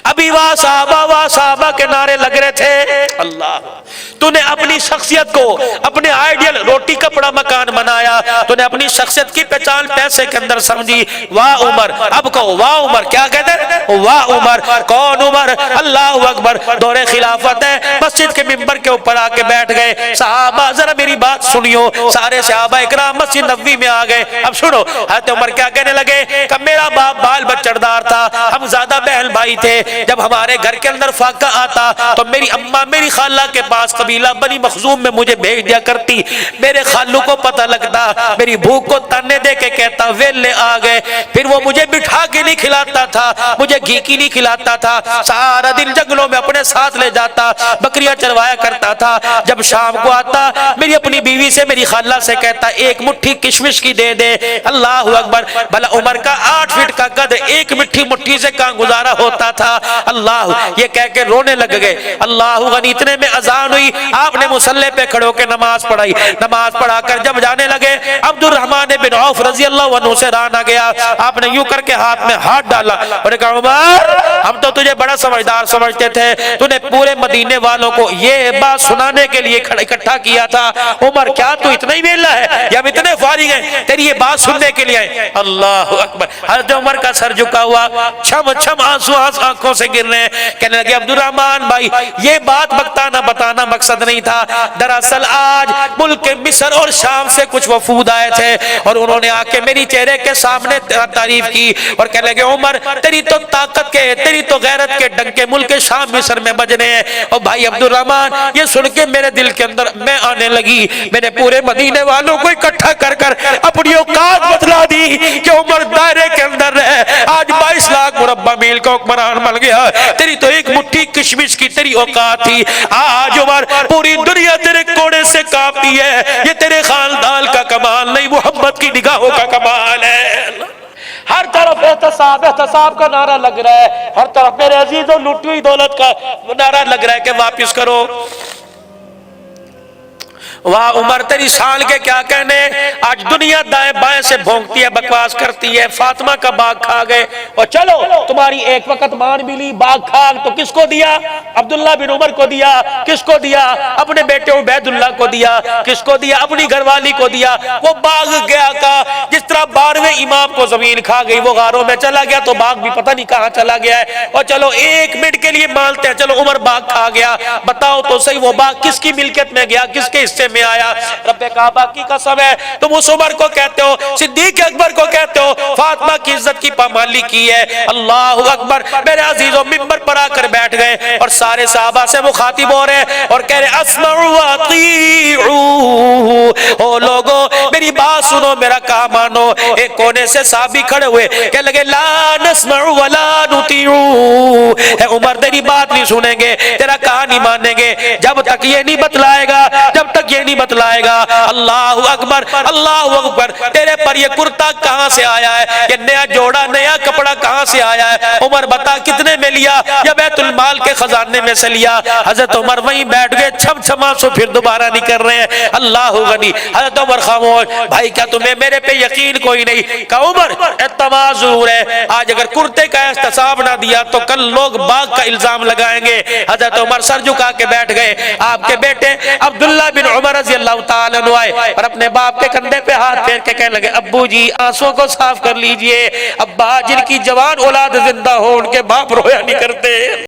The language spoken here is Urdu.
ابھی واہ صحابہ کے نعرے لگ رہے تھے۔ اللہ، تو نے اپنی شخصیت کو اپنے آئیڈیل روٹی کپڑا مکان بنایا، تو نے اپنی شخصیت کی پہچان پیسے کے اندر سمجھی۔ واہ عمر، اب کہو واہ عمر، کیا کہتے ہیں؟ واہ عمر۔ کون عمر؟ اللہ اکبر، دور خلافت ہے، مسجد کے ممبر کے اوپر آ کے بیٹھ گئے۔ صحابہ ذرا میری بات سنیو، سارے صحابہ اکرام مسجد نبوی میں آ گئے۔ اب سنو، حضرت عمر کیا کہنے لگے کہ میرا باپ بال بچڑدار تھا، ہم زیادہ بہن بھائی تھے، جب ہمارے گھر کے اندر فاقہ آتا تو میری اماں میری خالہ کے پاس قبیلہ بنی مخزوم میں مجھے بھیج دیا کرتی، میرے خالو کو پتہ لگتا، میری بھوک کو تانے دے کے کہتا ویلے آ گئے، پھر وہ مجھے بٹھا کے نہیں کھلاتا تھا، مجھے گھی کی نہیں کھلاتا تھا، سارا دن جنگلوں میں اپنے ساتھ لے جاتا، بکریاں چروایا کرتا تھا، جب شام کو آتا میری اپنی بیوی سے میری خالہ سے کہتا ایک مٹھی کشمش کی دے دے۔ اللہ اکبر، بھلا عمر کا 8 فٹ کا قد ایک مٹھی مٹھی سے کہاں گزارا ہوتا تھا؟ اللہ، یہ کہہ کے رونے لگ گئے۔ اللہ غنی، اتنے میں اذان ہوئی، آپ نے مصلی پہ کھڑے ہو کے نماز پڑھائی، نماز پڑھا کر جب جانے لگے عبد الرحمن بن عوف رضی اللہ عنہ سے رانا گیا، آپ نے یوں کر کے ہاتھ میں ہاتھ ڈالا اور کہا عمر، ہم تو تجھے بڑا سمجھدار سمجھتے تھے، تو نے پورے مدینے والوں کو یہ بات سنانے کے لیے اکٹھا کیا تھا، عمر کیا تو اتنا ہی ویلا ہے یا ہم اتنے فارغ ہیں تیری یہ بات سننے کے لیے آئے؟ اللہ اکبر، حضرت عمر کا سر جھکا ہوا، چھم چھم آنسو آنکھوں سے گر رہے ہیں، کہنے لگے عبد الرحمن بھائی یہ بات بتانا مقصد نہیں تھا، دراصل آج ملک مصر اور شام سے کچھ وفود آئے تھے اور انہوں نے آ کے میری چہرے کے سامنے تعریف کی اور کہنے لگے عمر تیری تو طاقت کے، تیری تو غیرت کے ڈنکے ملک شام مصر میں بجنے ہیں۔ اور بھائی عبد الرحمن، یہ سن کے میرے دل کے اندر میں آنے لگی، میں نے پورے مدینے والوں کو اکٹھا کر اپنی اوقات بتلا دی کہ عمر دائرے کے اندر رہے، آج 22 لاکھ مربع میل کا حکمران بن گیا، تیری تو ایک مٹھی کشمش کی تیری اوقات تھی، آج عمر پوری دنیا تیرے کوڑے سے کانپتی ہے، یہ تیرے خاندان کا کمال نہیں، محمد کی نگاہوں کا کمال ہے۔ ہر طرف احتساب احتساب کا نعرہ لگ رہا ہے، ہر طرف میرے عزیزوں لوٹی ہوئی دولت کا نعرہ لگ رہا ہے کہ واپس کرو۔ واہ عمر تیری شان کے کیا کہنے، آج دنیا دائیں بائیں سے بھونکتی ہے، بکواس کرتی ہے، فاطمہ کا باغ کھا گئے، اور چلو تمہاری ایک وقت مان ملی، باغ کھا تو کس کو دیا؟ عبداللہ بن عمر کو دیا، کس کو دیا؟ اپنے بیٹے عبید اللہ کو دیا، کس کو دیا؟ اپنی گھر والی کو دیا۔ وہ باغ گیا کا جس طرح 12ویں امام کو زمین کھا گئی، وہ غاروں میں چلا گیا تو باغ بھی پتہ نہیں کہاں چلا گیا ہے، اور چلو ایک منٹ کے لیے مانتے ہیں چلو عمر باغ کھا گیا، بتاؤ تو صحیح وہ باغ کس کی ملکیت میں گیا، کس کے حصے میں آیا؟ رب کعبہ کی قسم ہے تم اس عمر کو کہتے ہو، صدیق اکبر کو کہتے ہو، فاطمہ کی عزت کی پامالی کی ہے۔ اللہ اکبر، میرے عزیزوں ممبر پر آ کر بیٹھ گئے اور سارے صحابہ سے مخاطب ہو رہے اور کہہ رہے اسمعوا واطیعوا، او لوگوں میری بات سنو، میرا کہا مانو۔ ایک کونے سے صحابی کھڑے ہوئے کہنے لگے لا نسمع ولا نطیع، اے عمر تیری بات نہیں سنیں گے، تیرا کہا نہیں مانیں گے جب تک یہ نہیں بتلائے گا، جب تک یہ نہیں بتلائے گا۔ اللہ اکبر، اللہ اکبر، تیرے پر یہ کرتا کہاں سے آیا ہے، یہ نیا جوڑا نیا کپڑا کہاں سے آیا ہے؟ عمر بتا کتنے میں لیا؟ یا بیت المال کے خزانے میں سے لیا؟ حضرت عمر وہیں بیٹھ گئے، چھم چھما سو پھر دوبارہ نہیں کر رہے ہیں۔ اللہ غنی، حضرت عمر خاموش، بھائی کیا تمہیں میرے پہ یقین کوئی نہیں؟ کہ عمر اعتماد ضرور ہے، آج اگر کرتے کا احتساب نہ دیا تو کل لوگ باغ کا الزام لگائیں گے۔ حضرت عمر سر جھکا کے بیٹھ گئے۔ آپ کے بیٹے عبداللہ بن عمر رضی اللہ تعالیٰ عنہ آئے اور اپنے باپ کے کندھے پہ ہاتھ پھیر کے کہنے لگے ابو جی آنسوں کو صاف کر لیجئے، ابا جن کی جوان اولاد زندہ ہو ان کے باپ رویا نہیں کرتے۔